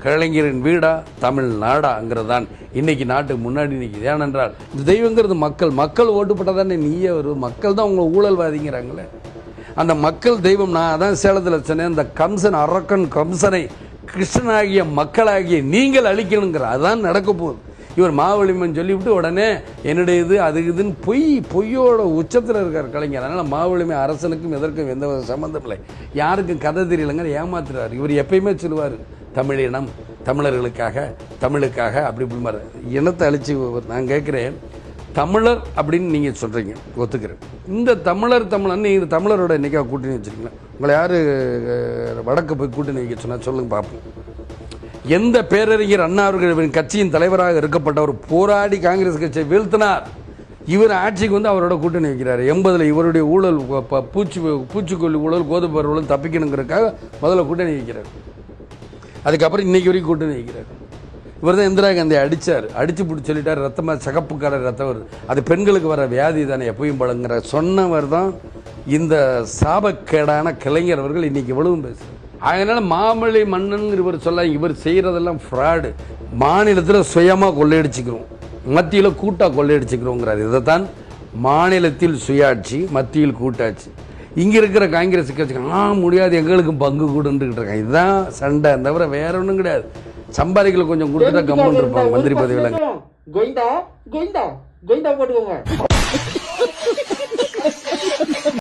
கலைஞரின் வீடா தமிழ்நாடாங்கிறதான் இன்னைக்கு நாட்டுக்கு முன்னாடி நிற்கிது. ஏனென்றால் இந்த தெய்வங்கிறது மக்கள் ஓட்டுப்பட்டதானே நீயே வரும். மக்கள் தான் உங்களை ஊழல்வாதிங்கிறாங்களே. அந்த மக்கள் தெய்வம். நான் அதான் சேலத்தில் சொன்னேன், அந்த கம்சன் அரக்கன் கம்சனை கிருஷ்ணனாகிய மக்களாகிய நீங்கள் அழிக்கணுங்கிற அதான் நடக்க போகுது. இவர் மாவலிமன் சொல்லிவிட்டு உடனே என்னுடைய இது அது இதுன்னு பொய்யோட உச்சத்தில் இருக்கார் கலைஞர். அதனால் மாவலிமை அரசனுக்கும் எதற்கும் எந்த சம்மந்தம் இல்லை. யாருக்கும் கதை தெரியலைங்க, ஏமாத்துறாரு. இவர் எப்பயுமே சொல்லுவார், தமிழினம் தமிழுக்காக அப்படி இப்படி இனத்தை அழிச்சு. நான் கேட்குறேன், தமிழர் அப்படின்னு நீங்கள் சொல்கிறீங்க, ஒத்துக்கிறேன். இந்த தமிழர் நீங்கள் தமிழரோட என்னைக்கா கூட்டணி வச்சுருக்கீங்களா? உங்களை யார் வடக்கு போய் கூட்டணி வைக்க சொன்னால் சொல்லுங்க பார்ப்போம். எந்த பேரறிஞர் அண்ணா அவர்கள் கட்சியின் தலைவராக இருக்கப்பட்டவர் போராடி காங்கிரஸ் கட்சியை வீழ்த்தினார். இவர் ஆட்சிக்கு வந்து அவரோட கூட்டணி வைக்கிறார். 80 இவருடைய ஊழல் பூச்சிக்கொல்லி ஊழல் கோதுமை ஊழல் தப்பிக்கணுங்கிறதுக்காக முதல்ல கூட்டணி வைக்கிறார். அதுக்கப்புறம் இன்னைக்கு வரைக்கும் கூட்டணி வைக்கிறார். இவர் தான் இந்திரா காந்தியை அடிச்சு பிடிச்சி சொல்லிட்டார், ரத்தமாக சகப்பு கலர் ரத்தம் வருது, அது பெண்களுக்கு வர வியாதி தானே எப்பயும் பழங்குற சொன்னவர் தான் இந்த சாபக்கேடான கலைஞர் அவர்கள் இன்னைக்கு எவ்வளவும் பேசுகிறார். அதனால மாமல்லி மன்னன்கிற இவர் சொல்ல, இவர் செய்யறதெல்லாம் ஃப்ராடு. மாநிலத்தில் சுயமாக கொள்ளையடிச்சுக்கிறோம், மத்தியில் கூட்டாக கொள்ளையடிச்சுக்கிறோங்கிறார். இதைத்தான் மாநிலத்தில் சுயாட்சி, மத்தியில் கூட்டாட்சி. இங்கே இருக்கிற காங்கிரஸ் கட்சி முடியாது, எங்களுக்கும் பங்கு கூடுன்னுக்கிட்டு இருக்காங்க. இதுதான் சண்டை, தவிர வேற ஒன்றும் கிடையாது. சம்பாதிக்கல கொஞ்சம் கொடுத்துட்டா கம்மன் இருப்பாங்க மந்திரி பதவியில்.